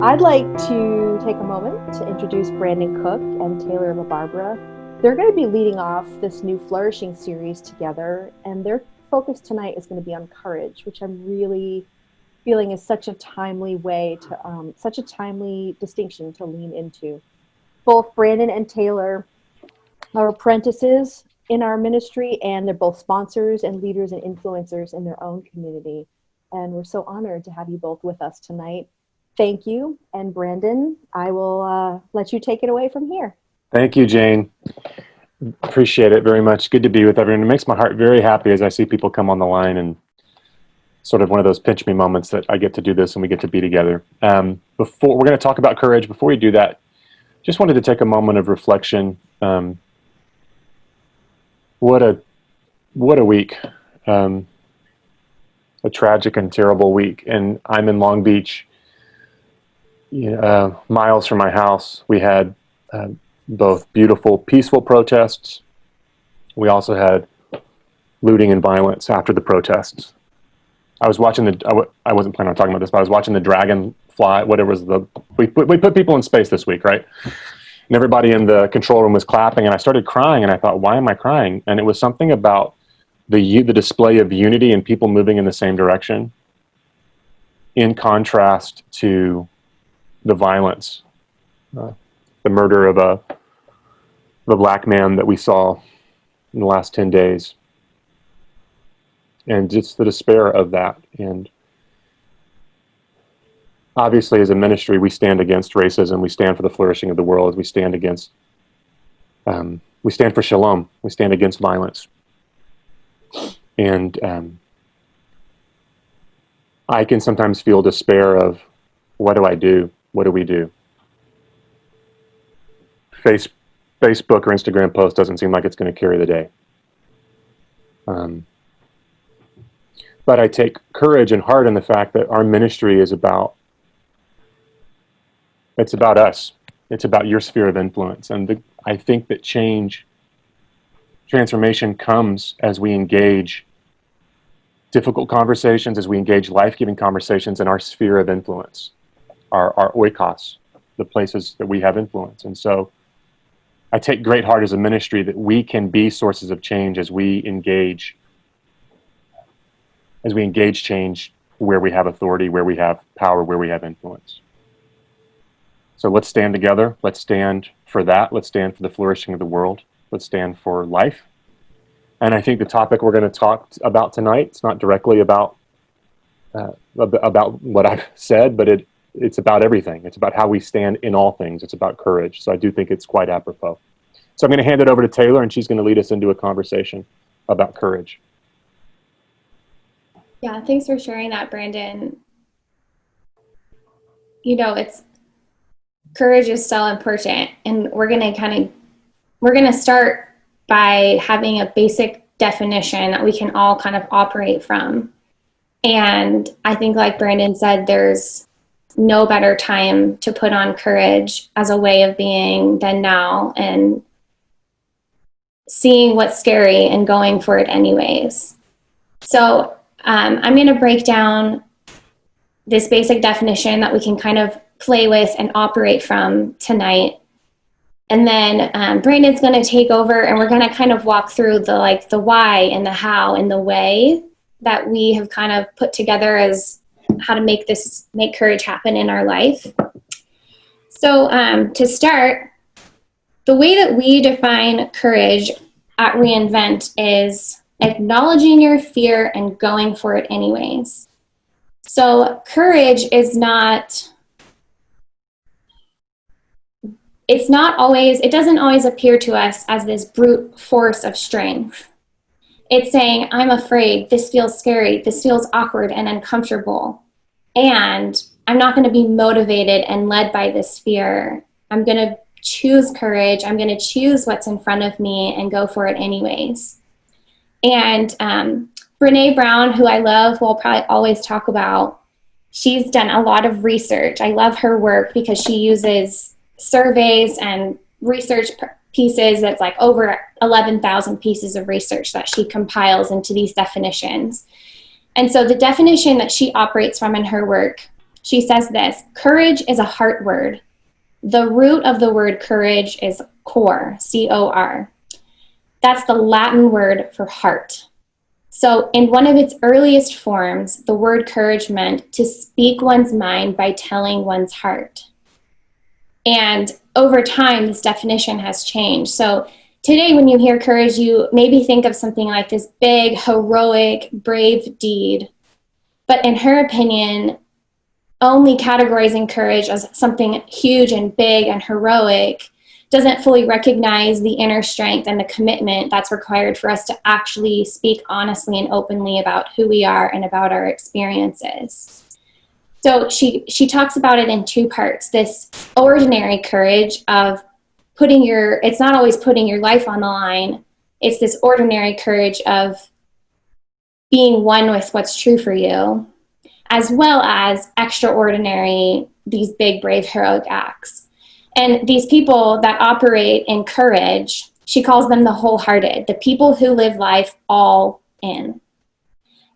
I'd like to take a moment to introduce Brandon Cook and Taylor LaBarbera. They're going to be leading off this new Flourishing series together, and their focus tonight is going to be on courage, which I'm really feeling is such a timely way to, such a timely distinction to lean into. Both Brandon and Taylor are apprentices in our ministry, and they're both sponsors and leaders and influencers in their own community. And we're so honored to have you both with us tonight. Thank you. And Brandon, I will let you take it away from here. Thank you, Jane. Appreciate it very much. Good to be with everyone. It makes my heart very happy as I see people come on the line, and sort of one of those pinch me moments that I get to do this and we get to be together. Before we're going to talk about courage, before we do that, just wanted to take a moment of reflection. What a week. A tragic and terrible week. And I'm in Long Beach, miles from my house. We had both beautiful, peaceful protests. We also had looting and violence after the protests. I was watching I wasn't planning on talking about this, but I was watching the Dragonfly, whatever was we put people in space this week, right? And everybody in the control room was clapping, and I started crying, and I thought, why am I crying? And it was something about the display of unity and people moving in the same direction, in contrast to the violence, the murder of a black man that we saw in the last 10 days, and just the despair of that. And obviously, as a ministry, we stand against racism. We stand for the flourishing of the world. We stand against, we stand for shalom. We stand against violence. And I can sometimes feel despair of, what do I do? What do we do? Facebook or Instagram post doesn't seem like it's going to carry the day. But I take courage and heart in the fact that our ministry is about, it's about us. It's about your sphere of influence. And I think that transformation comes as we engage difficult conversations, as we engage life-giving conversations in our sphere of influence, our oikos, the places that we have influence. And so I take great heart as a ministry that we can be sources of change as we engage change where we have authority, where we have power, where we have influence. So let's stand together. Let's stand for that. Let's stand for the flourishing of the world. Let's stand for life. And I think the topic we're going to talk about tonight, it's not directly about what I've said, but it's about everything. It's about how we stand in all things. It's about courage. So I do think it's quite apropos. So I'm going to hand it over to Taylor, and she's going to lead us into a conversation about courage. Yeah, thanks for sharing that, Brandon. Courage is so important, and we're going to start by having a basic definition that we can all kind of operate from. And I think, like Brandon said, there's no better time to put on courage as a way of being than now, and seeing what's scary and going for it anyways. So I'm going to break down this basic definition that we can kind of play with and operate from tonight. And then Brandon's going to take over, and we're going to kind of walk through the why and the how and the way that we have kind of put together as how to make courage happen in our life. So to start, the way that we define courage at reInvent is acknowledging your fear and going for it anyways. So courage is it doesn't always appear to us as this brute force of strength. It's saying, I'm afraid, this feels scary, this feels awkward and uncomfortable, and I'm not going to be motivated and led by this fear. I'm going to choose courage. I'm going to choose what's in front of me and go for it anyways. And Brene Brown, who I love, we'll probably always talk about, she's done a lot of research. I love her work because she uses surveys and research pieces that's like over 11,000 pieces of research that she compiles into these definitions. And so the definition that she operates from in her work She says this: courage is a heart word. The root of the word courage is cor, C-O-R. That's the Latin word for heart. So in one of its earliest forms, the word courage meant to speak one's mind by telling one's heart. And over time, this definition has changed. So today, when you hear courage, you maybe think of something like this big, heroic, brave deed. But in her opinion, only categorizing courage as something huge and big and heroic doesn't fully recognize the inner strength and the commitment that's required for us to actually speak honestly and openly about who we are and about our experiences. So she talks about it in two parts: this ordinary courage of it's not always putting your life on the line. It's this ordinary courage of being one with what's true for you, as well as extraordinary, these big, brave, heroic acts. And these people that operate in courage, she calls them the wholehearted, the people who live life all in.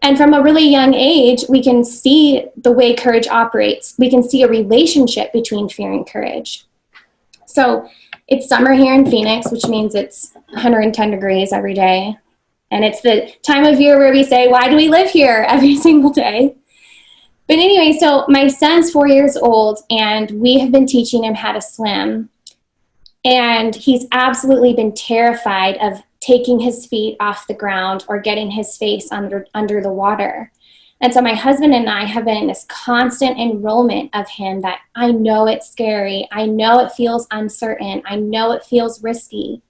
And from a really young age, we can see the way courage operates. We can see a relationship between fear and courage. So it's summer here in Phoenix, which means it's 110 degrees every day. And it's the time of year where we say, why do we live here every single day? But anyway, so my son's 4 years old, and we have been teaching him how to swim. And he's absolutely been terrified of taking his feet off the ground or getting his face under the water. And so my husband and I have been in this constant enrollment of him that I know it's scary. I know it feels uncertain. I know it feels risky.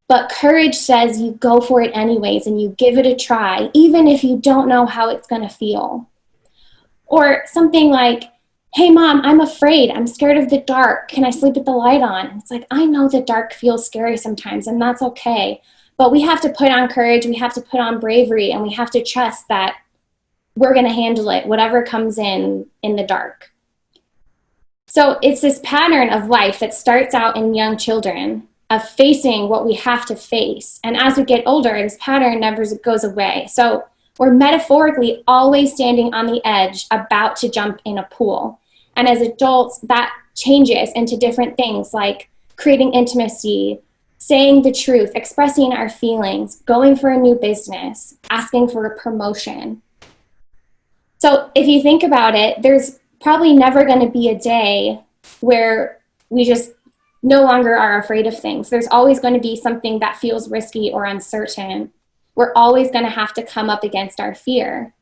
But courage says you go for it anyways and you give it a try, even if you don't know how it's going to feel. Or something like, hey, Mom, I'm afraid. I'm scared of the dark. Can I sleep with the light on? And it's like, I know the dark feels scary sometimes, and that's okay. But we have to put on courage. We have to put on bravery, and we have to trust that we're going to handle it, whatever comes in the dark. So it's this pattern of life that starts out in young children of facing what we have to face. And as we get older, this pattern never goes away. So we're metaphorically always standing on the edge, about to jump in a pool. And as adults, that changes into different things like creating intimacy, saying the truth, expressing our feelings, going for a new business, asking for a promotion. So if you think about it, there's probably never going to be a day where we just no longer are afraid of things. There's always going to be something that feels risky or uncertain. We're always going to have to come up against our fear.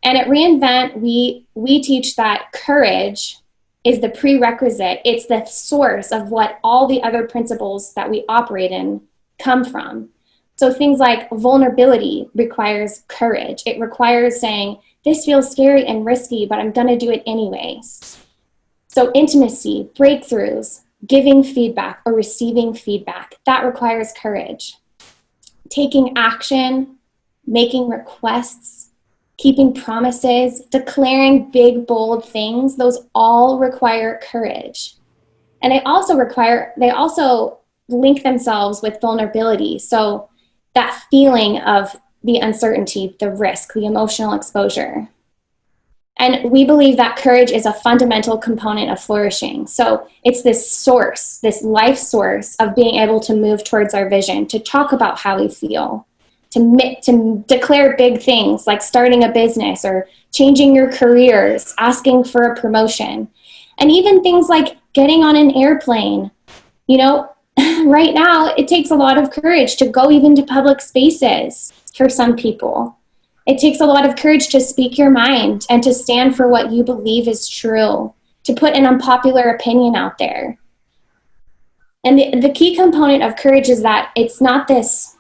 And at reInvent, we teach that courage is the prerequisite. It's the source of what all the other principles that we operate in come from. So things like vulnerability requires courage. It requires saying, this feels scary and risky, but I'm going to do it anyways. So intimacy, breakthroughs, giving feedback or receiving feedback, that requires courage. Taking action, making requests, keeping promises, declaring big, bold things, those all require courage. And they also link themselves with vulnerability. So that feeling of the uncertainty, the risk, the emotional exposure. And we believe that courage is a fundamental component of flourishing. So it's this source, this life source of being able to move towards our vision, to talk about how we feel, to declare big things like starting a business or changing your careers, asking for a promotion, and even things like getting on an airplane. You know, right now it takes a lot of courage to go even to public spaces for some people. It takes a lot of courage to speak your mind and to stand for what you believe is true, to put an unpopular opinion out there. And the key component of courage is that it's not this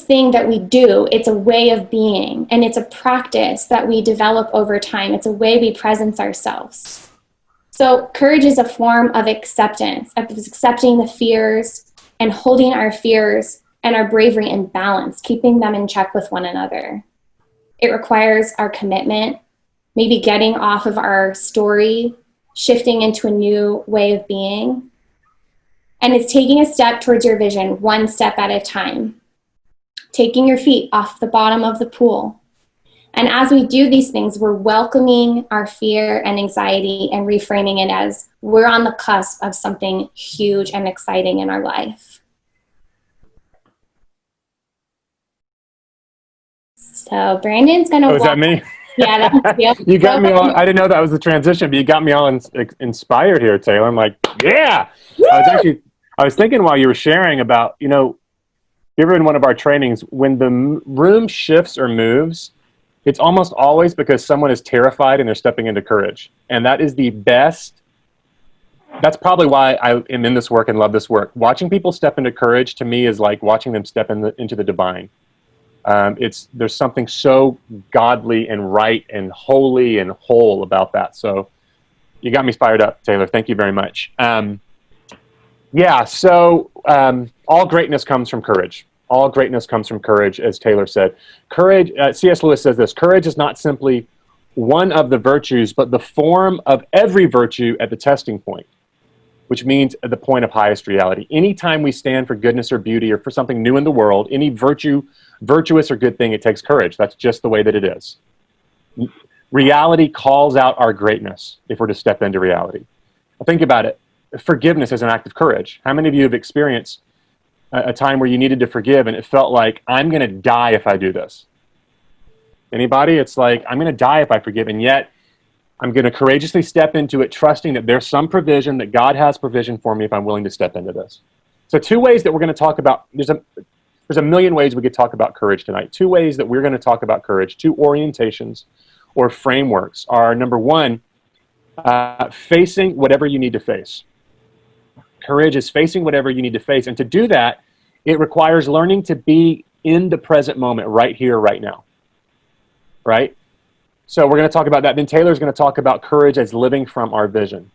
thing that we do, it's a way of being, and it's a practice that we develop over time. It's a way we presence ourselves. So courage is a form of acceptance, of accepting the fears and holding our fears and our bravery in balance, keeping them in check with one another. It requires our commitment, maybe getting off of our story, shifting into a new way of being. And it's taking a step towards your vision, one step at a time. Taking your feet off the bottom of the pool And as we do these things, we're welcoming our fear and anxiety and reframing it as we're on the cusp of something huge and exciting in our life. So Brandon's going to is that me? Yeah, that's you. You got me all, I didn't know that was the transition, but you got me all inspired here, Taylor. I'm like, yeah. I was thinking while you were sharing about, you know, you ever in one of our trainings, when the room shifts or moves, it's almost always because someone is terrified and they're stepping into courage. And that is the best. That's probably why I am in this work and love this work. Watching people step into courage to me is like watching them step into the divine. There's something so godly and right and holy and whole about that. So you got me fired up, Taylor. Thank you very much. So all greatness comes from courage. All greatness comes from courage, as Taylor said. Courage, C.S. Lewis says this, courage is not simply one of the virtues, but the form of every virtue at the testing point, which means at the point of highest reality. Anytime we stand for goodness or beauty or for something new in the world, any virtuous or good thing, it takes courage. That's just the way that it is. Reality calls out our greatness if we're to step into reality. Think about it. Forgiveness is an act of courage. How many of you have experienced a time where you needed to forgive and it felt like, I'm going to die if I do this? Anybody? It's like, I'm going to die if I forgive, and yet I'm going to courageously step into it, trusting that there's some provision, that God has provision for me if I'm willing to step into this. So two ways that we're going to talk about, there's a million ways we could talk about courage tonight. Two ways that we're going to talk about courage, two orientations or frameworks are, number one, facing whatever you need to face. Courage is facing whatever you need to face. And to do that, it requires learning to be in the present moment, right here, right now. Right? So we're going to talk about that. Then Taylor's going to talk about courage as living from our vision.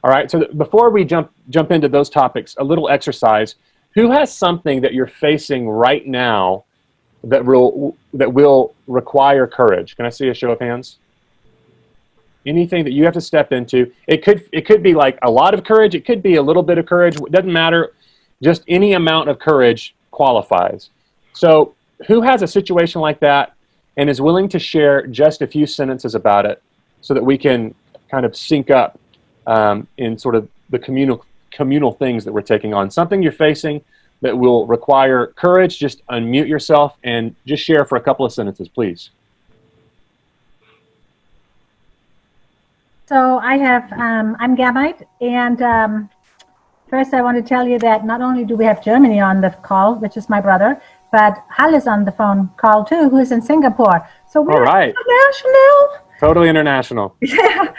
All right? So before we jump into those topics, a little exercise. Who has something that you're facing right now that will require courage? Can I see a show of hands? Anything that you have to step into. It could be like a lot of courage. It could be a little bit of courage. It doesn't matter. Just any amount of courage qualifies. So who has a situation like that and is willing to share just a few sentences about it so that we can kind of sync up in sort of the communal things that we're taking on? Something you're facing that will require courage, just unmute yourself and just share for a couple of sentences, please. So I have, I'm Gamite, and first I want to tell you that not only do we have Germany on the call, which is my brother, but Hal is on the phone call too, who is in Singapore. So we're international. Totally international. Yeah,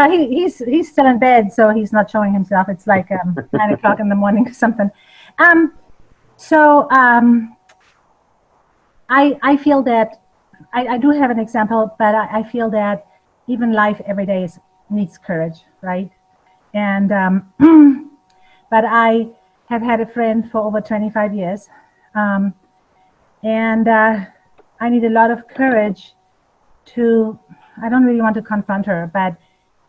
he's still in bed, so he's not showing himself. It's like 9 o'clock in the morning or something. I feel that I do have an example, but I feel that even life every day needs courage, right? And but I have had a friend for over 25 years, and I need a lot of courage to. I don't really want to confront her, but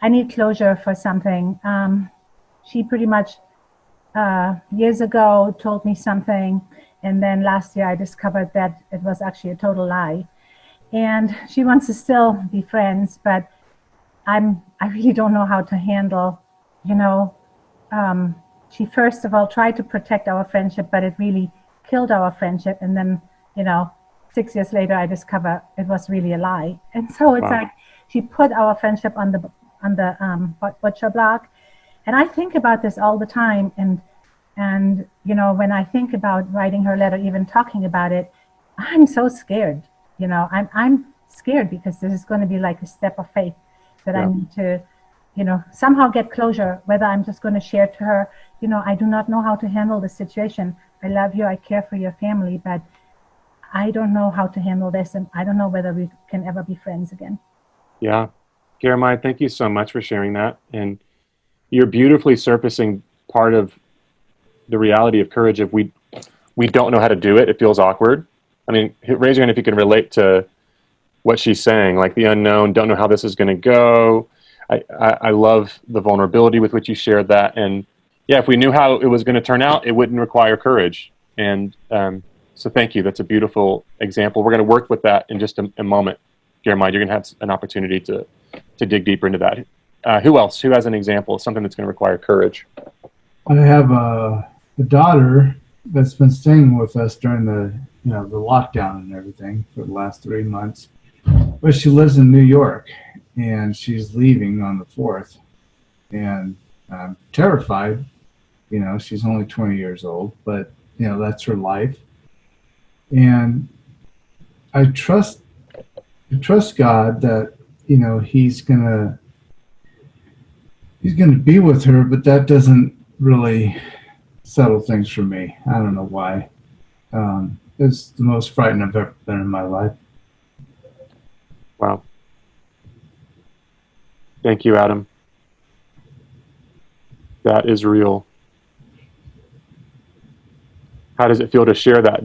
I need closure for something. She pretty much years ago told me something, and then last year I discovered that it was actually a total lie. And she wants to still be friends, but I really don't know how to handle, she first of all tried to protect our friendship, but it really killed our friendship. And then, 6 years later, I discover it was really a lie. And so it's like she put our friendship on the butcher block. And I think about this all the time. And when I think about writing her letter, even talking about it, I'm so scared. I'm scared because this is going to be like a step of faith that I need to, somehow get closure, whether I'm just going to share to her, I do not know how to handle the situation. I love you. I care for your family, but I don't know how to handle this. And I don't know whether we can ever be friends again. Yeah. Jeremiah, thank you so much for sharing that. And you're beautifully surfacing part of the reality of courage. If we don't know how to do it, it feels awkward. I mean, raise your hand if you can relate to what she's saying, like the unknown, don't know how this is going to go. I love the vulnerability with which you shared that. And yeah, if we knew how it was going to turn out, it wouldn't require courage. And so thank you. That's a beautiful example. We're going to work with that in just a moment. Jeremiah, you're going to have an opportunity to dig deeper into that. Who else? Who has an example of something that's going to require courage? I have a daughter that's been staying with us during the the lockdown and everything for the last 3 months. But she lives in New York, and she's leaving on the 4th. And I'm terrified. She's only 20 years old, but that's her life. And I trust God that He's gonna be with her, but that doesn't really settle things for me. I don't know why. It's the most frightened I've ever been in my life. Wow. Thank you, Adam. That is real. How does it feel to share that?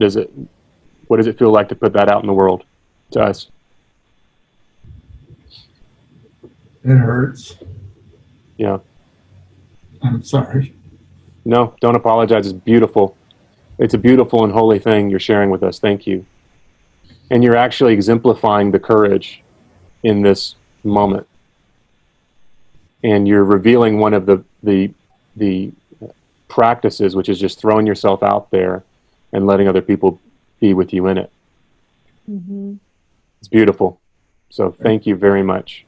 What does it feel like to put that out in the world to us? It hurts. Yeah. I'm sorry. No, don't apologize. It's beautiful. It's a beautiful and holy thing you're sharing with us. Thank you. And you're actually exemplifying the courage in this moment. And you're revealing one of the practices, which is just throwing yourself out there and letting other people be with you in it. Mm-hmm. It's beautiful. So thank you very much.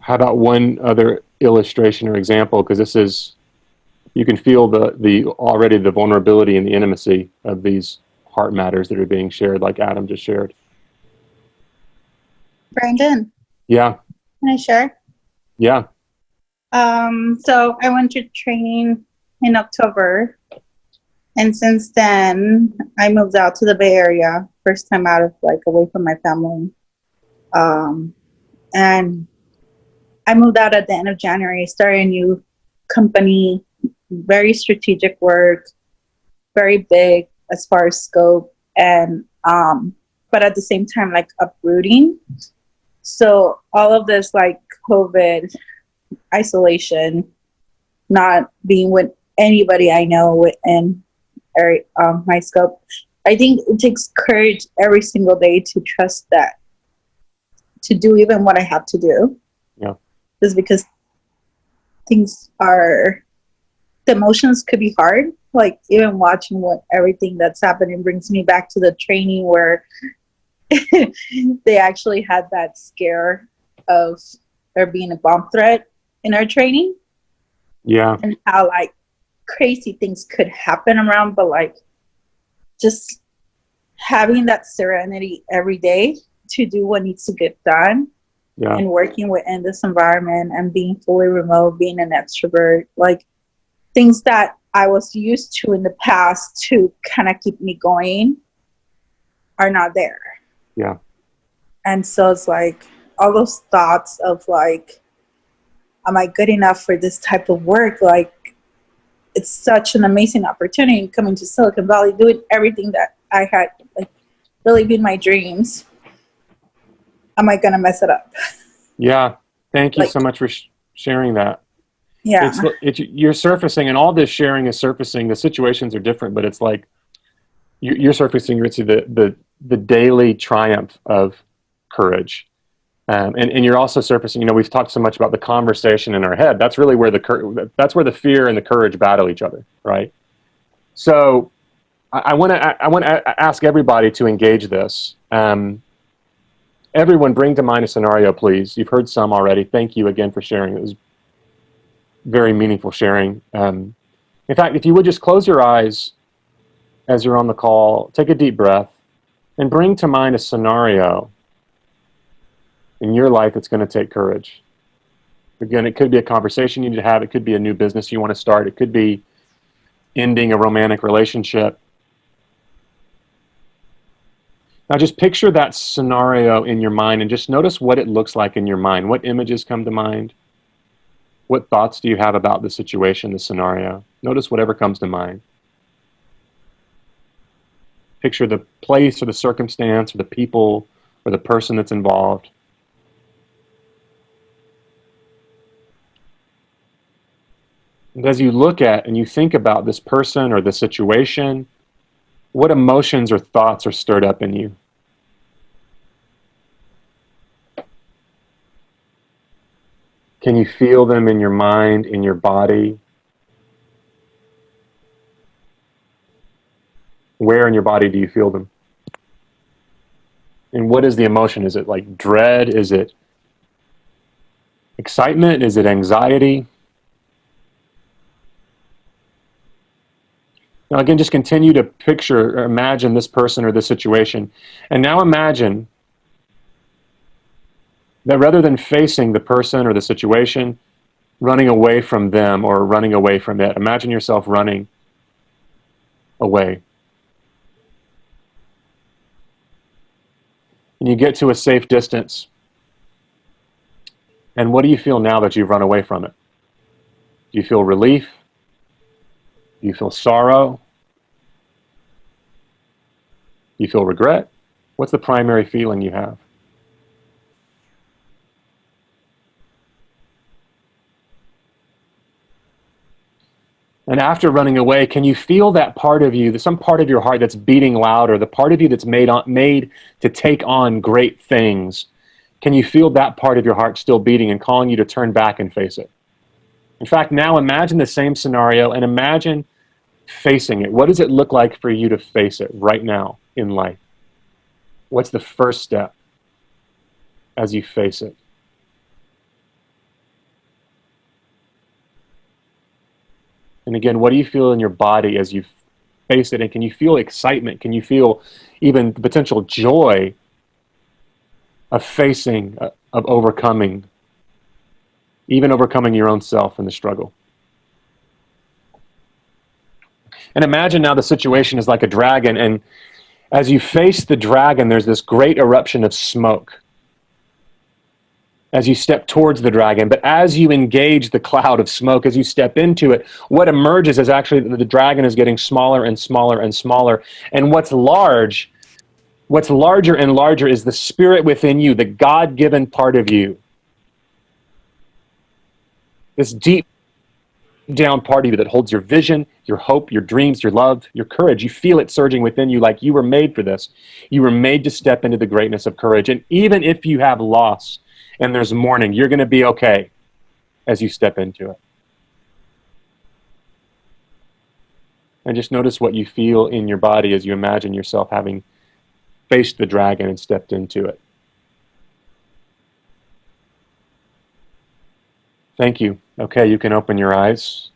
How about one other illustration or example? Because you can feel already the vulnerability and the intimacy of these heart matters that are being shared, like Adam just shared. Brandon, Yeah. can I share? Yeah. So I went to training in October, and since then I moved out to the Bay Area, first time out of away from my family. And I moved out at the end of January, started a new company, very strategic work, very big as far as scope, and but at the same time uprooting. So all of this COVID, isolation, not being with anybody I know within my scope. I think it takes courage every single day to trust that, to do even what I have to do. Yeah. Just because the emotions could be hard. Even watching everything that's happening brings me back to the training where they actually had that scare of there being a bomb threat in our training. Yeah. And how crazy things could happen around, but just having that serenity every day to do what needs to get done. Yeah. And working within this environment and being fully remote, being an extrovert, things that I was used to in the past to kind of keep me going are not there. Yeah. And so it's all those thoughts of am I good enough for this type of work? It's such an amazing opportunity coming to Silicon Valley, doing everything that I had really been my dreams. Am I going to mess it up? Yeah. Thank you so much for sharing that. Yeah. You're surfacing, and all this sharing is surfacing. The situations are different, but it's you're surfacing, Ritzy, the daily triumph of courage. And you're also surfacing, we've talked so much about the conversation in our head. That's really where that's where the fear and the courage battle each other, right? So I want to ask everybody to engage this. Everyone, bring to mind a scenario, please. You've heard some already. Thank you again for sharing. It was very meaningful sharing. In fact, if you would just close your eyes as you're on the call, take a deep breath, and bring to mind a scenario in your life that's going to take courage. Again, it could be a conversation you need to have. It could be a new business you want to start. It could be ending a romantic relationship. Now just picture that scenario in your mind and just notice what it looks like in your mind. What images come to mind? What thoughts do you have about the situation, the scenario? Notice whatever comes to mind. Picture the place or the circumstance or the people or the person that's involved. And as you look at and you think about this person or the situation, what emotions or thoughts are stirred up in you? Can you feel them in your mind, in your body? Where in your body do you feel them? And what is the emotion? Is it like dread? Is it excitement? Is it anxiety? Now again, just continue to picture or imagine this person or this situation. And now imagine that rather than facing the person or the situation, running away from them or running away from it, imagine yourself running away. And you get to a safe distance. And what do you feel now that you've run away from it? Do you feel relief? Do you feel sorrow? Do you feel regret? What's the primary feeling you have? And after running away, can you feel that part of you, some part of your heart that's beating louder, the part of you that's made to take on great things? Can you feel that part of your heart still beating and calling you to turn back and face it? In fact, now imagine the same scenario and imagine facing it. What does it look like for you to face it right now in life? What's the first step as you face it? And again, what do you feel in your body as you face it? And can you feel excitement? Can you feel even the potential joy of facing, of overcoming, even overcoming your own self in the struggle? And imagine now the situation is like a dragon, and as you face the dragon, there's this great eruption of smoke as you step towards the dragon. But as you engage the cloud of smoke, as you step into it, what emerges is actually that the dragon is getting smaller and smaller and smaller. And what's larger and larger is the spirit within you, the God-given part of you. This deep down part of you that holds your vision, your hope, your dreams, your love, your courage. You feel it surging within you like you were made for this. You were made to step into the greatness of courage. And even if you have loss and there's mourning, you're going to be okay as you step into it. And just notice what you feel in your body as you imagine yourself having faced the dragon and stepped into it. Thank you. Okay, you can open your eyes.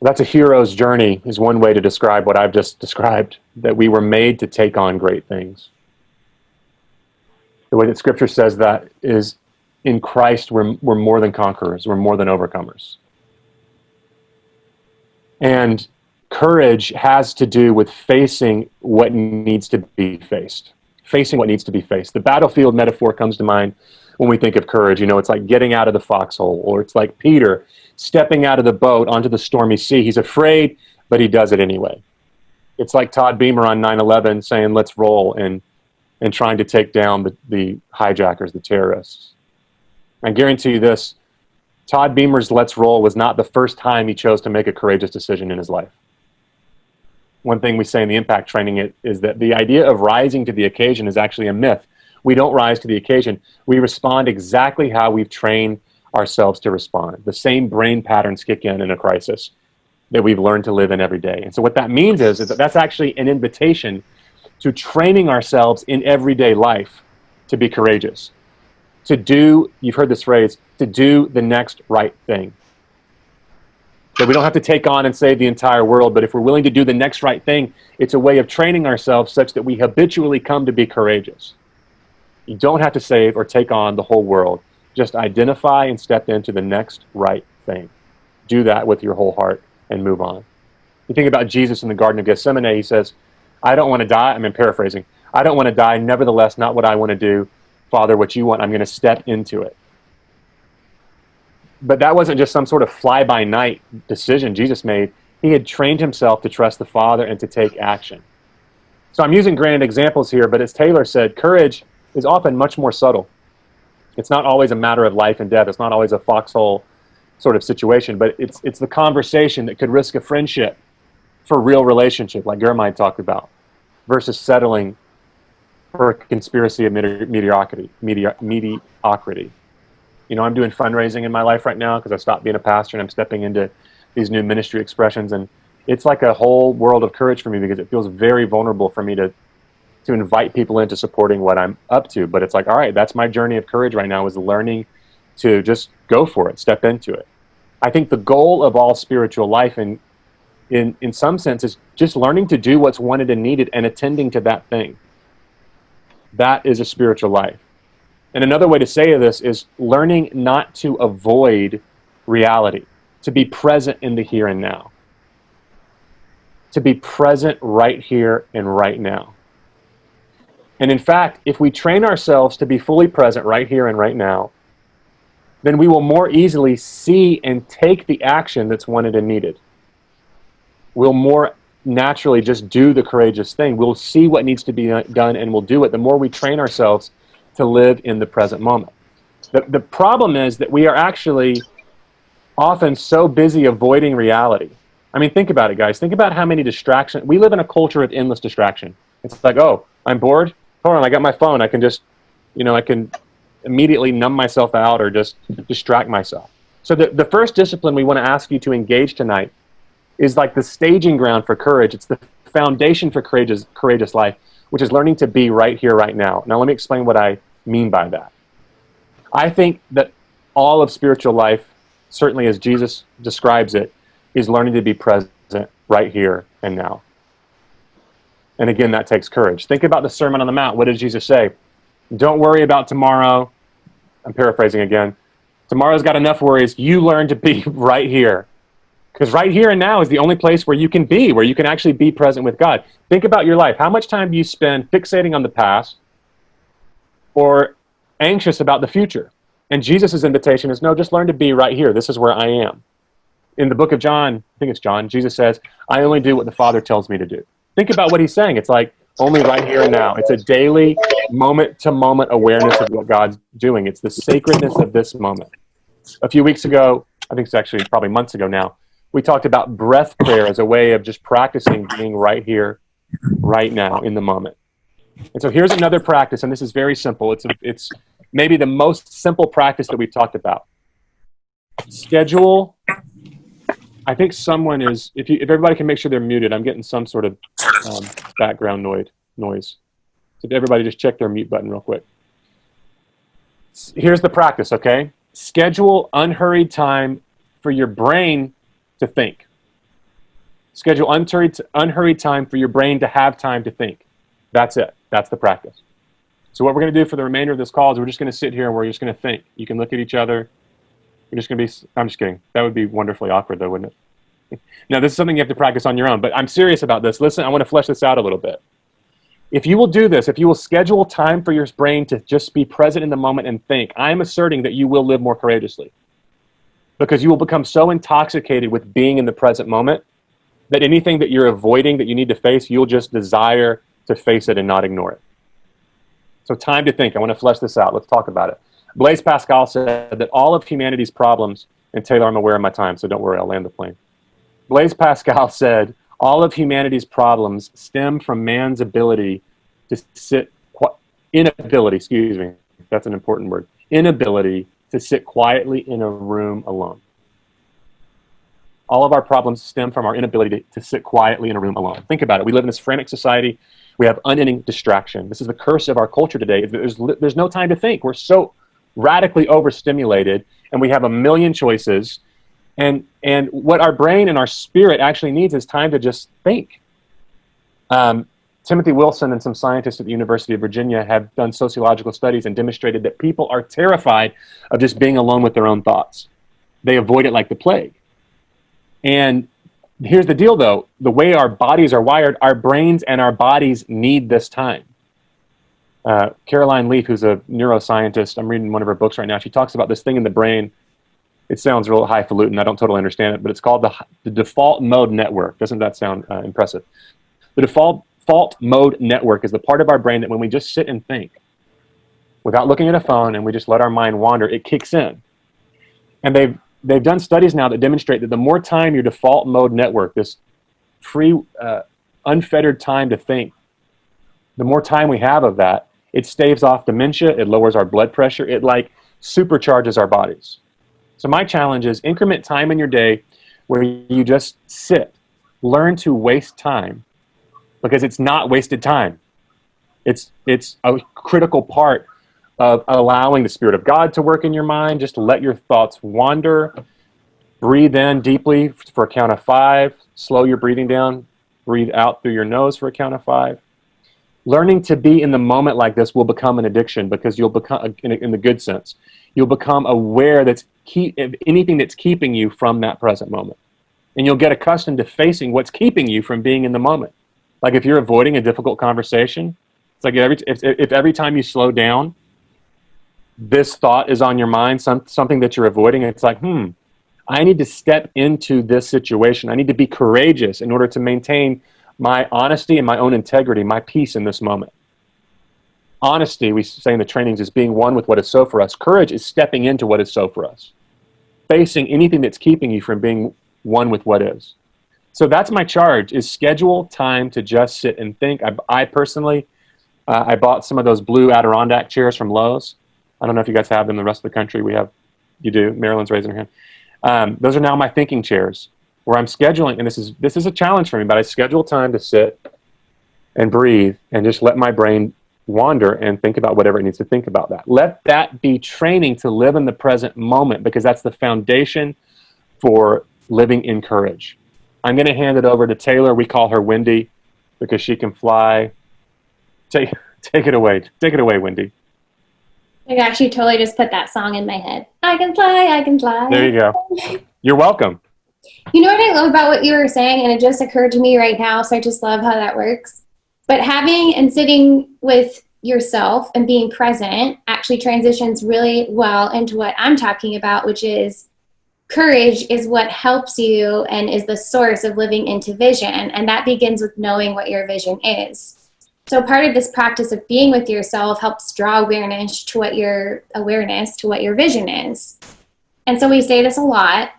That's a hero's journey, is one way to describe what I've just described, that we were made to take on great things. The way that Scripture says that is, in Christ, we're more than conquerors. We're more than overcomers. And courage has to do with facing what needs to be faced. Facing what needs to be faced. The battlefield metaphor comes to mind when we think of courage. You know, it's like getting out of the foxhole, or it's like Peter stepping out of the boat onto the stormy sea. He's afraid, but he does it anyway. It's like Todd Beamer on 9/11 saying, let's roll, and trying to take down the hijackers, the terrorists. I guarantee you this, Todd Beamer's let's roll was not the first time he chose to make a courageous decision in his life. One thing we say in the impact training is that the idea of rising to the occasion is actually a myth. We don't rise to the occasion. We respond exactly how we've trained ourselves to respond. The same brain patterns kick in a crisis that we've learned to live in every day. And so what that means is that that's actually an invitation to training ourselves in everyday life to be courageous. To do, you've heard this phrase, to do the next right thing. That we don't have to take on and save the entire world, but if we're willing to do the next right thing, it's a way of training ourselves such that we habitually come to be courageous. You don't have to save or take on the whole world. Just identify and step into the next right thing. Do that with your whole heart and move on. You think about Jesus in the Garden of Gethsemane, he says, I don't want to die. I'm paraphrasing. I don't want to die. Nevertheless, not what I want to do. Father, what you want, I'm going to step into it. But that wasn't just some sort of fly-by-night decision Jesus made. He had trained himself to trust the Father and to take action. So I'm using grand examples here, but as Taylor said, courage is often much more subtle. It's not always a matter of life and death. It's not always a foxhole sort of situation, but it's the conversation that could risk a friendship for real relationship, like Germine talked about, versus settling for a conspiracy of mediocrity. You know, I'm doing fundraising in my life right now because I stopped being a pastor and I'm stepping into these new ministry expressions, and it's like a whole world of courage for me because it feels very vulnerable for me to invite people into supporting what I'm up to. But it's like, all right, that's my journey of courage right now, is learning to just go for it, step into it. I think the goal of all spiritual life, and in some sense, is just learning to do what's wanted and needed and attending to that thing. That is a spiritual life. And another way to say this is learning not to avoid reality, to be present in the here and now. To be present right here and right now. And in fact, if we train ourselves to be fully present right here and right now, then we will more easily see and take the action that's wanted and needed. We'll more naturally just do the courageous thing. We'll see what needs to be done and we'll do it. The more we train ourselves to live in the present moment. The problem is that we are actually often so busy avoiding reality. I mean, think about it, guys. Think about how many distractions. We live in a culture of endless distraction. It's like, oh, I'm bored. Hold on, I got my phone. I can just, I can immediately numb myself out or just distract myself. So the first discipline we want to ask you to engage tonight is like the staging ground for courage. It's the foundation for courageous life, which is learning to be right here, right now. Now, let me explain what I mean by that. I think that all of spiritual life, certainly as Jesus describes it, is learning to be present right here and now. And again, that takes courage. Think about the Sermon on the Mount. What did Jesus say? Don't worry about tomorrow. I'm paraphrasing again. Tomorrow's got enough worries. You learn to be right here. Because right here and now is the only place where you can be, where you can actually be present with God. Think about your life. How much time do you spend fixating on the past or anxious about the future? And Jesus' invitation is, no, just learn to be right here. This is where I am. In the book of John, I think it's John, Jesus says, I only do what the Father tells me to do. Think about what he's saying. It's like only right here and now. It's a daily, moment-to-moment awareness of what God's doing. It's the sacredness of this moment. A few weeks ago, I think it's actually probably months ago now, we talked about breath prayer as a way of just practicing being right here, right now, in the moment. And so here's another practice, and this is very simple. It's maybe the most simple practice that we've talked about. Schedule. I think someone is, if everybody can make sure they're muted, I'm getting some sort of background noise. So if everybody just check their mute button real quick. Here's the practice, okay? Schedule unhurried time for your brain to think. Schedule unhurried time for your brain to have time to think. That's it. That's the practice. So what we're going to do for the remainder of this call is we're just going to sit here and we're just going to think. You can look at each other. We're just going to be, I'm just kidding. That would be wonderfully awkward though, wouldn't it? Now, this is something you have to practice on your own, but I'm serious about this. Listen, I want to flesh this out a little bit. If you will do this, if you will schedule time for your brain to just be present in the moment and think, I'm asserting that you will live more courageously. Because you will become so intoxicated with being in the present moment that anything that you're avoiding that you need to face, you'll just desire to face it and not ignore it. So time to think. I want to flesh this out. Let's talk about it. Blaise Pascal said that all of humanity's problems, and Taylor, I'm aware of my time, so don't worry, I'll land the plane. Blaise Pascal said, all of humanity's problems stem from man's inability, that's an important word, inability to sit quietly in a room alone. All of our problems stem from our inability to sit quietly in a room alone. Think about it. We live in this frantic society. We have unending distraction. This is the curse of our culture today. There's no time to think. We're so radically overstimulated, and we have a million choices. And what our brain and our spirit actually needs is time to just think. Timothy Wilson and some scientists at the University of Virginia have done sociological studies and demonstrated that people are terrified of just being alone with their own thoughts. They avoid it like the plague. And here's the deal, though. The way our bodies are wired, our brains and our bodies need this time. Caroline Leaf, who's a neuroscientist, I'm reading one of her books right now, she talks about this thing in the brain. It sounds real highfalutin. I don't totally understand it, but it's called the default mode network. Doesn't that sound impressive? The default mode network is the part of our brain that when we just sit and think, without looking at a phone, and we just let our mind wander, it kicks in. And they've done studies now that demonstrate that the more time your default mode network, this free, unfettered time to think, the more time we have of that, it staves off dementia, it lowers our blood pressure, it like supercharges our bodies. So my challenge is increment time in your day where you just sit, learn to waste time, because it's not wasted time. It's a critical part of allowing the Spirit of God to work in your mind. Just let your thoughts wander. Breathe in deeply for a count of 5. Slow your breathing down. Breathe out through your nose for a count of 5. Learning to be in the moment like this will become an addiction, because you'll become, in the good sense, you'll become aware of anything that's keeping you from that present moment. And you'll get accustomed to facing what's keeping you from being in the moment. Like if you're avoiding a difficult conversation, it's like if every time you slow down, this thought is on your mind, something that you're avoiding, it's like, I need to step into this situation. I need to be courageous in order to maintain my honesty and my own integrity, my peace in this moment. Honesty, we say in the trainings, is being one with what is so for us. Courage is stepping into what is so for us. Facing anything that's keeping you from being one with what is. So that's my charge, is schedule time to just sit and think. I personally, I bought some of those blue Adirondack chairs from Lowe's. I don't know if you guys have them in the rest of the country. You do. Marilyn's raising her hand. Those are now my thinking chairs, where I'm scheduling, and this is a challenge for me, but I schedule time to sit and breathe and just let my brain wander and think about whatever it needs to think about that. Let that be training to live in the present moment, because that's the foundation for living in courage. I'm going to hand it over to Taylor. We call her Wendy because she can fly. Take it away. Take it away, Wendy. I actually totally just put that song in my head. I can fly, I can fly. There you go. You're welcome. You know what I love about what you were saying, and it just occurred to me right now, so I just love how that works. But having and sitting with yourself and being present actually transitions really well into what I'm talking about, which is courage is what helps you and is the source of living into vision. And that begins with knowing what your vision is. So part of this practice of being with yourself helps draw awareness to what your vision is. And so we say this a lot,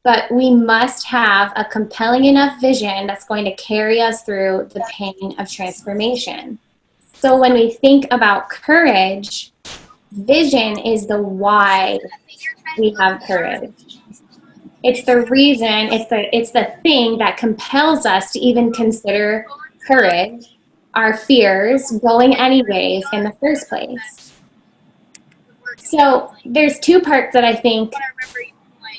but we must have a compelling enough vision that's going to carry us through the pain of transformation. So when we think about courage, vision is the why we have courage. It's the reason, it's the thing that compels us to even consider courage, our fears, going anyways in the first place. So there's 2 parts that I think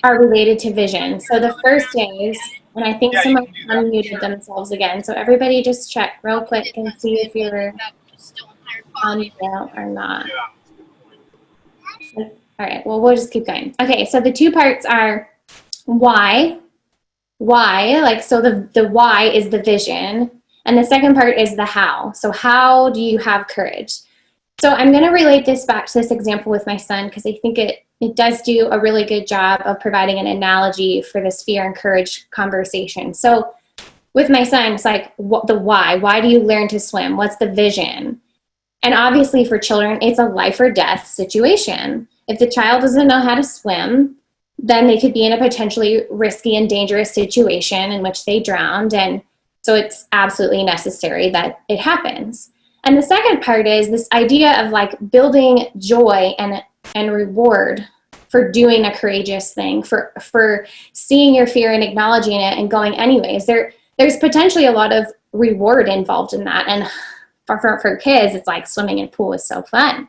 are related to vision. So the first is, and I think someone unmuted themselves again, so everybody just check real quick and see if you're on mute or not. All right, well, we'll just keep going. Okay, so the 2 parts are why, like, so the why is the vision, and the second part is the how. So how do you have courage? So I'm going to relate this back to this example with my son, because I think it does do a really good job of providing an analogy for this fear and courage conversation. So with my son, it's like the why do you learn to swim? What's the vision? And obviously for children, it's a life or death situation. If the child doesn't know how to swim, then they could be in a potentially risky and dangerous situation in which they drowned. And so it's absolutely necessary that it happens. And the second part is this idea of like building joy and reward for doing a courageous thing, for seeing your fear and acknowledging it and going anyways. There's potentially a lot of reward involved in that. And for kids, it's like swimming in a pool is so fun.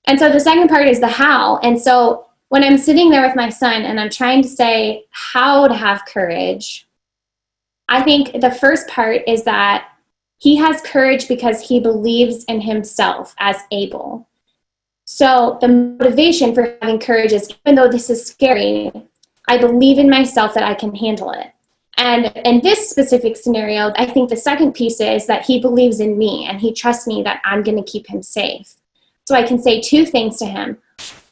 And so the second part is the how. And so when I'm sitting there with my son and I'm trying to say how to have courage, I think the first part is that he has courage because he believes in himself as able. So the motivation for having courage is, even though this is scary, I believe in myself that I can handle it. And in this specific scenario, I think the second piece is that he believes in me and he trusts me that I'm going to keep him safe. So I can say 2 things to him.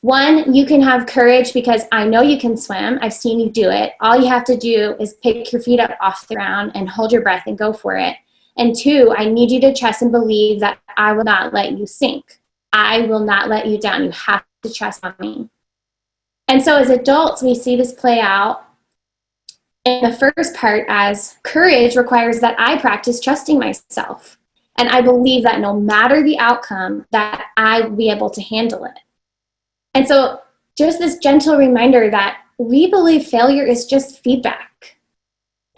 1, you can have courage because I know you can swim. I've seen you do it. All you have to do is pick your feet up off the ground and hold your breath and go for it. And 2, I need you to trust and believe that I will not let you sink. I will not let you down. You have to trust on me. And so as adults, we see this play out in the first part as courage requires that I practice trusting myself. And I believe that no matter the outcome, that I will be able to handle it. And so just this gentle reminder that we believe failure is just feedback.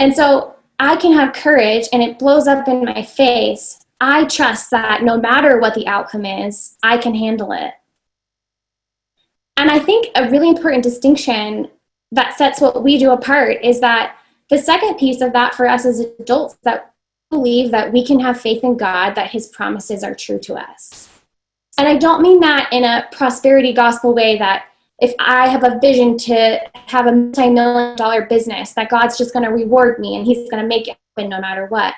And so I can have courage and it blows up in my face. I trust that no matter what the outcome is, I can handle it. And I think a really important distinction that sets what we do apart is that the second piece of that for us as adults, that we believe that we can have faith in God, that his promises are true to us. And I don't mean that in a prosperity gospel way that if I have a vision to have a multi-million-dollar business, that God's just going to reward me and he's going to make it happen no matter what.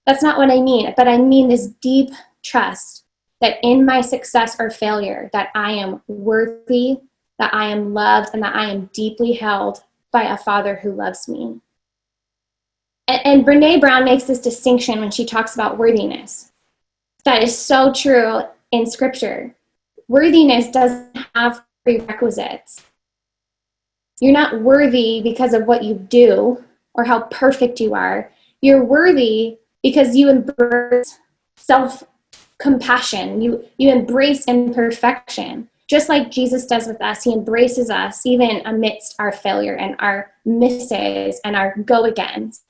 That's not what I mean. But I mean this deep trust that in my success or failure, that I am worthy, that I am loved, and that I am deeply held by a Father who loves me. And Brené Brown makes this distinction when she talks about worthiness. That is so true in Scripture. Worthiness doesn't have prerequisites. You're not worthy because of what you do or how perfect you are. You're worthy because you embrace self-compassion. You embrace imperfection. Just like Jesus does with us, he embraces us even amidst our failure and our misses and our go-agains.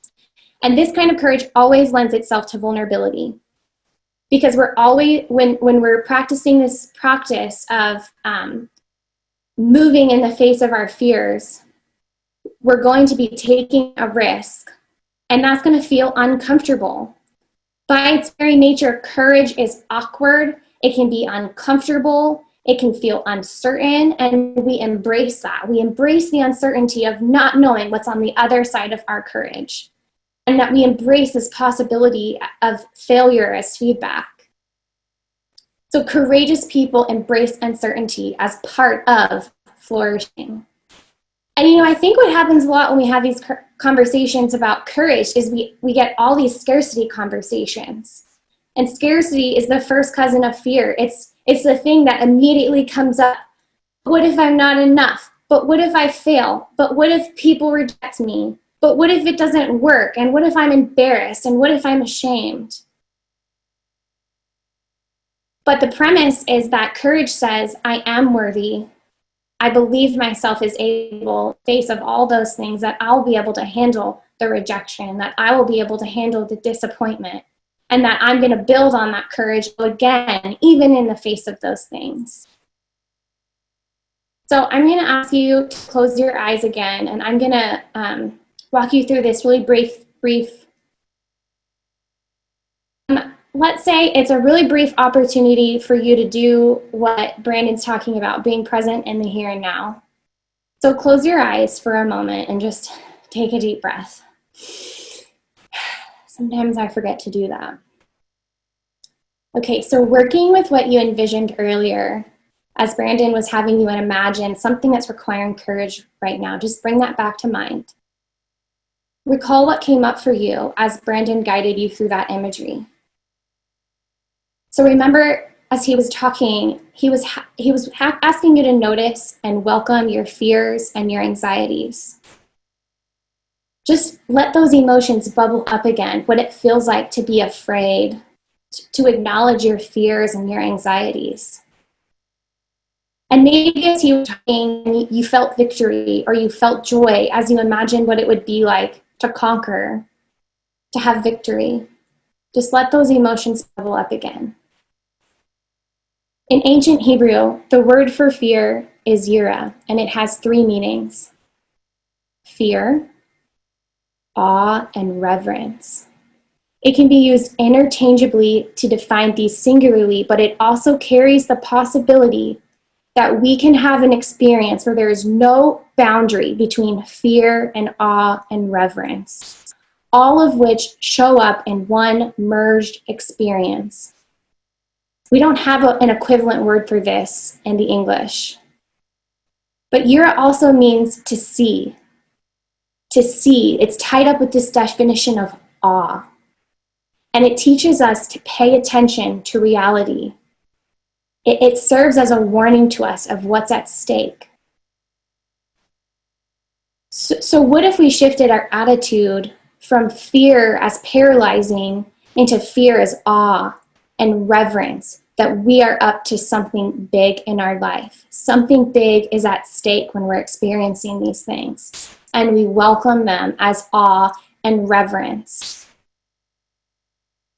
And this kind of courage always lends itself to vulnerability. Because we're always, when we're practicing this practice of moving in the face of our fears, we're going to be taking a risk, and that's going to feel uncomfortable. By its very nature, courage is awkward, it can be uncomfortable, it can feel uncertain, and we embrace that. We embrace the uncertainty of not knowing what's on the other side of our courage, and that we embrace this possibility of failure as feedback. So courageous people embrace uncertainty as part of flourishing. And I think what happens a lot when we have these conversations about courage is we get all these scarcity conversations. And scarcity is the first cousin of fear. It's the thing that immediately comes up. What if I'm not enough? But what if I fail? But what if people reject me? But what if it doesn't work? And what if I'm embarrassed? And what if I'm ashamed? But the premise is that courage says, I am worthy. I believe myself is able, in the face of all those things, that I'll be able to handle the rejection, that I will be able to handle the disappointment, and that I'm going to build on that courage again, even in the face of those things. So I'm going to ask you to close your eyes again, and I'm going to walk you through this really brief. Let's say it's a really brief opportunity for you to do what Brandon's talking about, being present in the here and now. So close your eyes for a moment and just take a deep breath. Sometimes I forget to do that. Okay, so working with what you envisioned earlier, as Brandon was having you imagine something that's requiring courage right now, just bring that back to mind. Recall what came up for you as Brandon guided you through that imagery. So remember, as he was talking, he was asking you to notice and welcome your fears and your anxieties. Just let those emotions bubble up again, what it feels like to be afraid, to acknowledge your fears and your anxieties. And maybe as he was talking, you felt victory or you felt joy as you imagined what it would be like to conquer, to have victory. Just let those emotions bubble up again. In ancient Hebrew, the word for fear is yira, and it has three meanings: fear, awe, and reverence. It can be used interchangeably to define these singularly, but it also carries the possibility that we can have an experience where there is no boundary between fear and awe and reverence, all of which show up in one merged experience. We don't have an equivalent word for this in the English. But yira also means to see. To see, it's tied up with this definition of awe. And it teaches us to pay attention to reality. It serves as a warning to us of what's at stake. So what if we shifted our attitude from fear as paralyzing into fear as awe and reverence, that we are up to something big in our life. Something big is at stake when we're experiencing these things, and we welcome them as awe and reverence.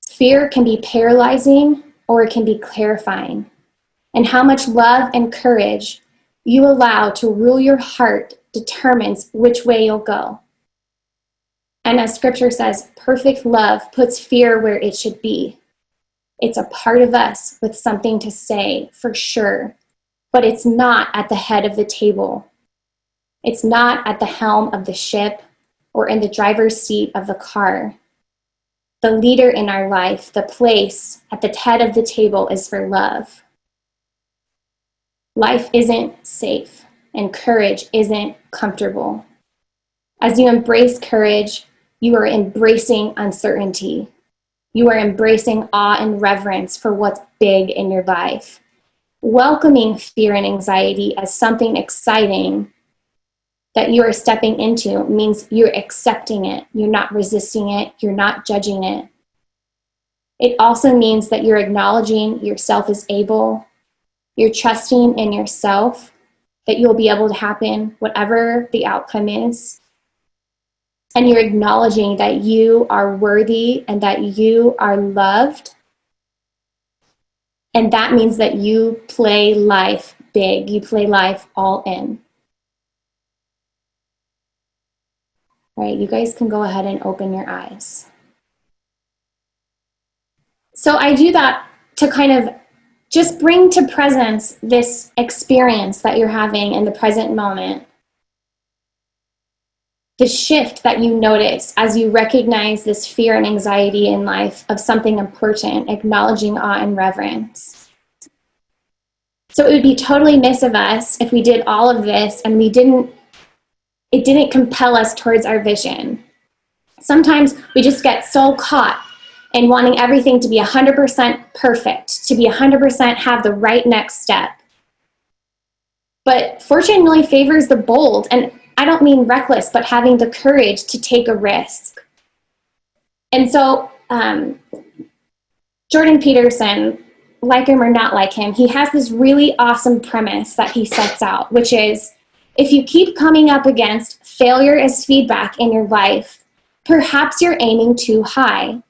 Fear can be paralyzing or it can be clarifying. And how much love and courage you allow to rule your heart determines which way you'll go. And as scripture says, perfect love puts fear where it should be. It's a part of us with something to say, for sure, but it's not at the head of the table. It's not at the helm of the ship or in the driver's seat of the car. The leader in our life, the place at the head of the table is for love. Life isn't safe, and courage isn't comfortable. As you embrace courage, you are embracing uncertainty. You are embracing awe and reverence for what's big in your life. Welcoming fear and anxiety as something exciting that you are stepping into means you're accepting it. You're not resisting it. You're not judging it. It also means that you're acknowledging yourself as able. You're trusting in yourself that you'll be able to happen whatever the outcome is. And you're acknowledging that you are worthy and that you are loved. And that means that you play life big. You play life all in. All right, you guys can go ahead and open your eyes. So I do that to kind of just bring to presence this experience that you're having in the present moment. The shift that you notice as you recognize this fear and anxiety in life of something important, acknowledging awe and reverence. So it would be totally miss of us if we did all of this and it didn't compel us towards our vision. Sometimes we just get so caught in wanting everything to be 100% perfect, to be 100% have the right next step. But fortune really favors the bold, and I don't mean reckless, but having the courage to take a risk. And so Jordan Peterson, like him or not like him, he has this really awesome premise that he sets out, which is, if you keep coming up against failure as feedback in your life, perhaps you're aiming too high.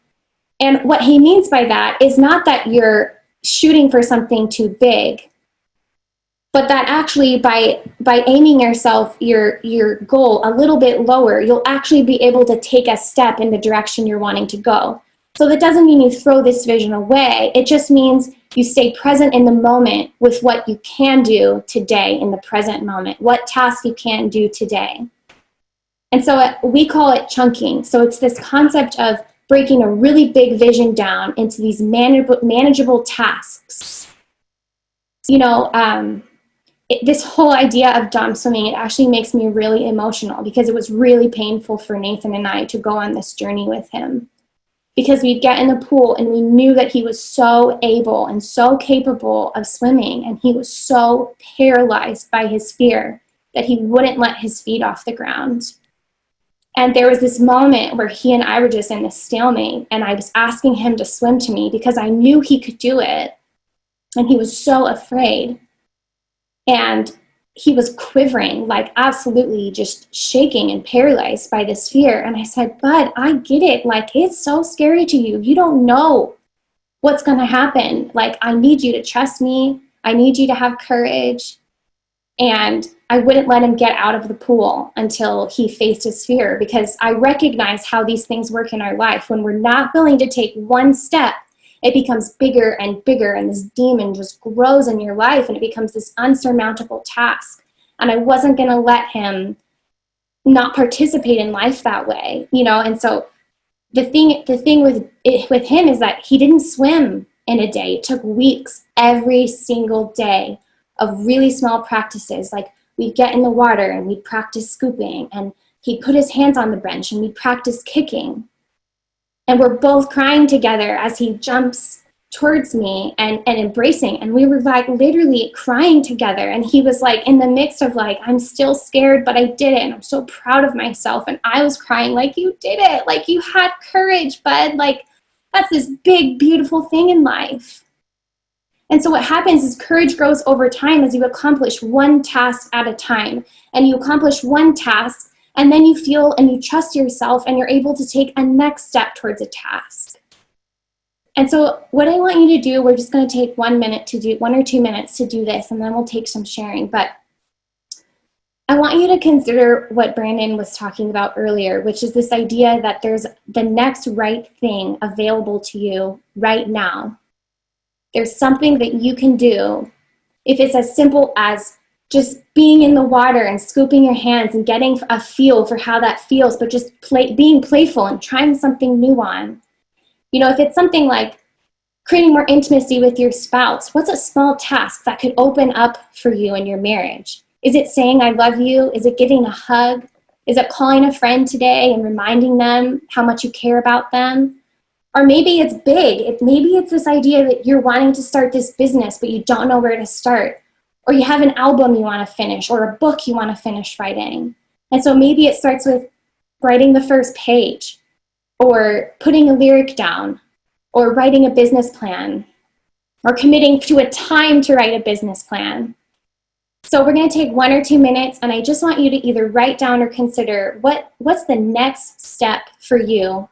And what he means by that is not that you're shooting for something too big, but that actually by aiming your goal a little bit lower, you'll actually be able to take a step in the direction you're wanting to go. So that doesn't mean you throw this vision away. It just means you stay present in the moment with what you can do today in the present moment, what task you can do today. And so we call it chunking. So it's this concept of breaking a really big vision down into these manageable tasks. You know, this whole idea of dom swimming, it actually makes me really emotional because it was really painful for Nathan and I to go on this journey with him. Because we'd get in the pool and we knew that he was so able and so capable of swimming, and he was so paralyzed by his fear that he wouldn't let his feet off the ground. And there was this moment where he and I were just in this stalemate, and I was asking him to swim to me because I knew he could do it. And he was so afraid. And he was quivering, like absolutely just shaking and paralyzed by this fear. And I said, Bud, I get it. Like, it's so scary to you. You don't know what's going to happen. Like, I need you to trust me. I need you to have courage. And I wouldn't let him get out of the pool until he faced his fear, because I recognize how these things work in our life. When we're not willing to take one step, it becomes bigger and bigger, and this demon just grows in your life, and it becomes this unsurmountable task. And I wasn't going to let him not participate in life that way, you know. And so the thing with him is that he didn't swim in a day. It took weeks, every single day, of really small practices. Like, we'd get in the water and we'd practice scooping, and he'd put his hands on the bench and we'd practice kicking. And we're both crying together as he jumps towards me and embracing. And we were like literally crying together. And he was like in the midst of like, I'm still scared, but I did it. And I'm so proud of myself. And I was crying like, you did it. Like, you had courage, bud. Like, that's this big, beautiful thing in life. And so what happens is courage grows over time as you accomplish one task at a time. And you accomplish one task, and then you feel and you trust yourself, and you're able to take a next step towards a task. And so what I want you to do, we're just going to take 1 or 2 minutes to do this, and then we'll take some sharing. But I want you to consider what Brandon was talking about earlier, which is this idea that there's the next right thing available to you right now. There's something that you can do. If it's as simple as just being in the water and scooping your hands and getting a feel for how that feels, but just being playful and trying something new on. You know, if it's something like creating more intimacy with your spouse, what's a small task that could open up for you in your marriage? Is it saying I love you? Is it giving a hug? Is it calling a friend today and reminding them how much you care about them? Or maybe it's big. Maybe it's this idea that you're wanting to start this business, but you don't know where to start. Or you have an album you want to finish, or a book you want to finish writing. And so maybe it starts with writing the first page, or putting a lyric down, or writing a business plan, or committing to a time to write a business plan. So we're going to take 1 or 2 minutes, and I just want you to either write down or consider what's the next step for you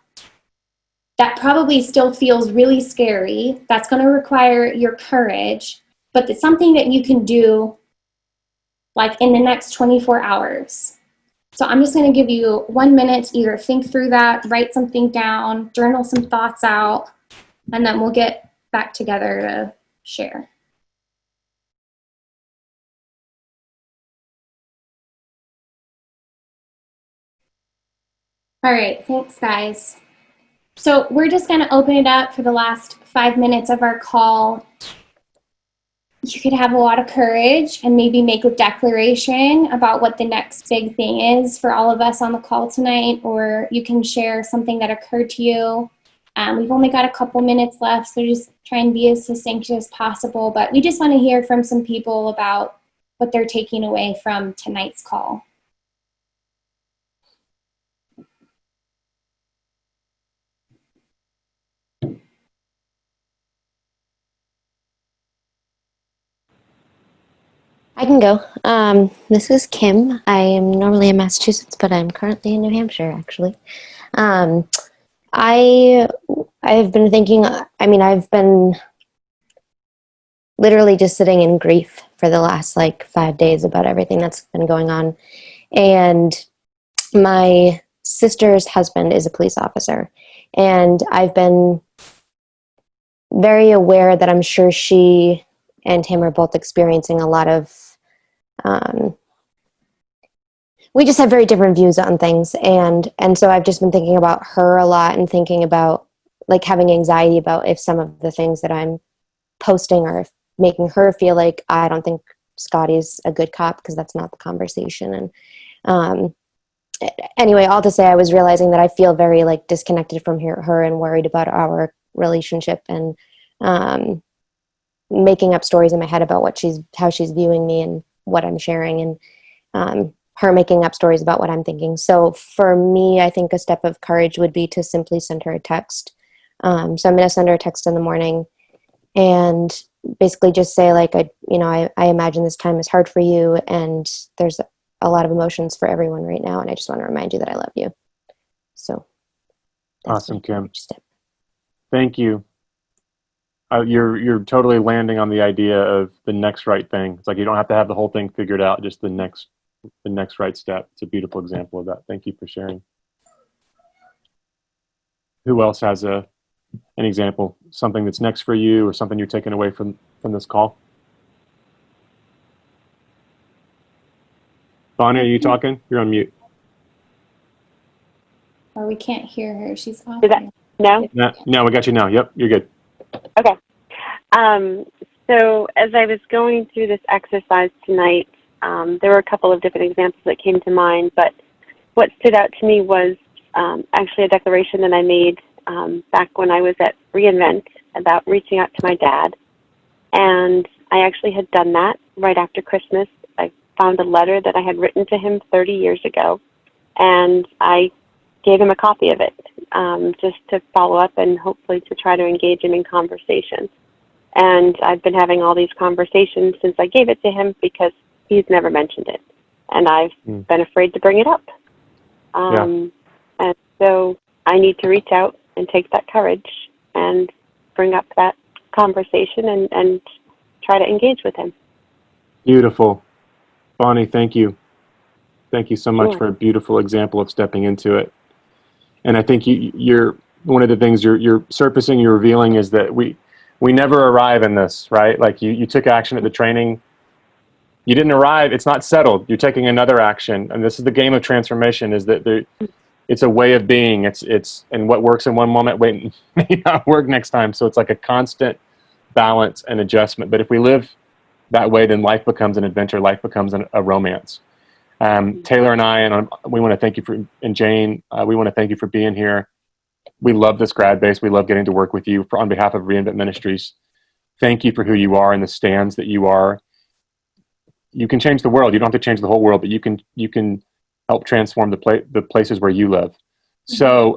that probably still feels really scary, that's going to require your courage, but it's something that you can do like in the next 24 hours. So I'm just going to give you 1 minute to either think through that, write something down, journal some thoughts out, and then we'll get back together to share. All right, thanks guys. So we're just going to open it up for the last 5 minutes of our call. You could have a lot of courage and maybe make a declaration about what the next big thing is for all of us on the call tonight, or you can share something that occurred to you. We've only got a couple minutes left, so just try and be as succinct as possible. But we just want to hear from some people about what they're taking away from tonight's call. I can go. This is Kim. I am normally in Massachusetts, but I'm currently in New Hampshire, actually. I've been thinking, I've been literally just sitting in grief for the last 5 days about everything that's been going on. And my sister's husband is a police officer, and I've been very aware that I'm sure she and him are both experiencing a lot of, we just have very different views on things. And so I've just been thinking about her a lot, and thinking about having anxiety about if some of the things that I'm posting are making her feel like I don't think Scotty's a good cop, because that's not the conversation. And anyway, all to say, I was realizing that I feel very disconnected from her and worried about our relationship, and making up stories in my head about how she's viewing me and what I'm sharing, and her making up stories about what I'm thinking. So for me, I think a step of courage would be to simply send her a text. So I'm going to send her a text in the morning and basically just say I imagine this time is hard for you, and there's a lot of emotions for everyone right now, and I just want to remind you that I love you. So awesome, Kim. Thank you. You're totally landing on the idea of the next right thing. It's you don't have to have the whole thing figured out, just the next right step. It's a beautiful example of that. Thank you for sharing. Who else has an example, something that's next for you, or something you're taking away from this call? Bonnie, are you talking? You're on mute. Or we can't hear her. She's off. No? No, we got you now. Yep, you're good. Okay. So as I was going through this exercise tonight, there were a couple of different examples that came to mind, but what stood out to me was actually a declaration that I made back when I was at reInvent about reaching out to my dad. And I actually had done that right after Christmas. I found a letter that I had written to him 30 years ago, and I gave him a copy of it, just to follow up and hopefully to try to engage him in conversation. And I've been having all these conversations since I gave it to him because he's never mentioned it. And I've been afraid to bring it up. And so I need to reach out and take that courage and bring up that conversation and try to engage with him. Beautiful. Bonnie, thank you. Thank you so much for a beautiful example of stepping into it. And I think you're one of the things you're surfacing, you're revealing is that we never arrive in this, right? Like you took action at the training. You didn't arrive. It's not settled. You're taking another action. And this is the game of transformation, is that it's a way of being. It's and what works in one moment may not work next time. So it's like a constant balance and adjustment. But if we live that way, then life becomes an adventure. Life becomes a romance. Taylor and I, and we want to thank you and Jane, we want to thank you for being here. We love this grad base. We love getting to work with you on behalf of Reinvent Ministries. Thank you for who you are and the stands that you are. You can change the world. You don't have to change the whole world, but you can help transform the places where you live. So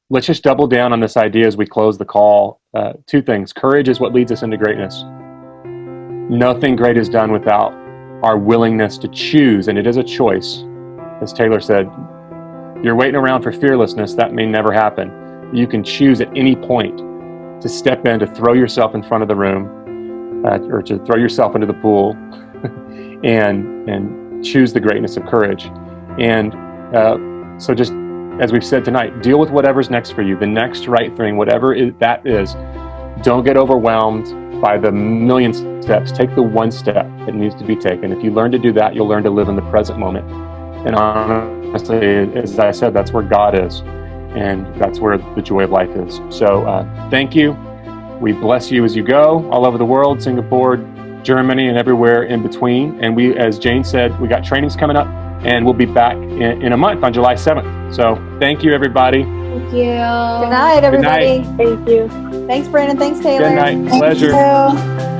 let's just double down on this idea as we close the call. Two things. Courage is what leads us into greatness. Nothing great is done without our willingness to choose, and it is a choice. As Taylor said, you're waiting around for fearlessness, that may never happen. You can choose at any point to step in, to throw yourself in front of the room, or to throw yourself into the pool and choose the greatness of courage. And so just as we've said tonight, deal with whatever's next for you, the next right thing, whatever that is. Don't get overwhelmed by the million steps. Take the one step that needs to be taken. If you learn to do that, you'll learn to live in the present moment. And honestly, as I said, that's where God is. And that's where the joy of life is. So thank you. We bless you as you go all over the world, Singapore, Germany, and everywhere in between. And we, as Jane said, we got trainings coming up, and we'll be back in a month on July 7th. So thank you, everybody. Thank you. Good night, everybody. Thank you. Thanks, Brandon. Thanks, Taylor. Good night. Pleasure. Thank you.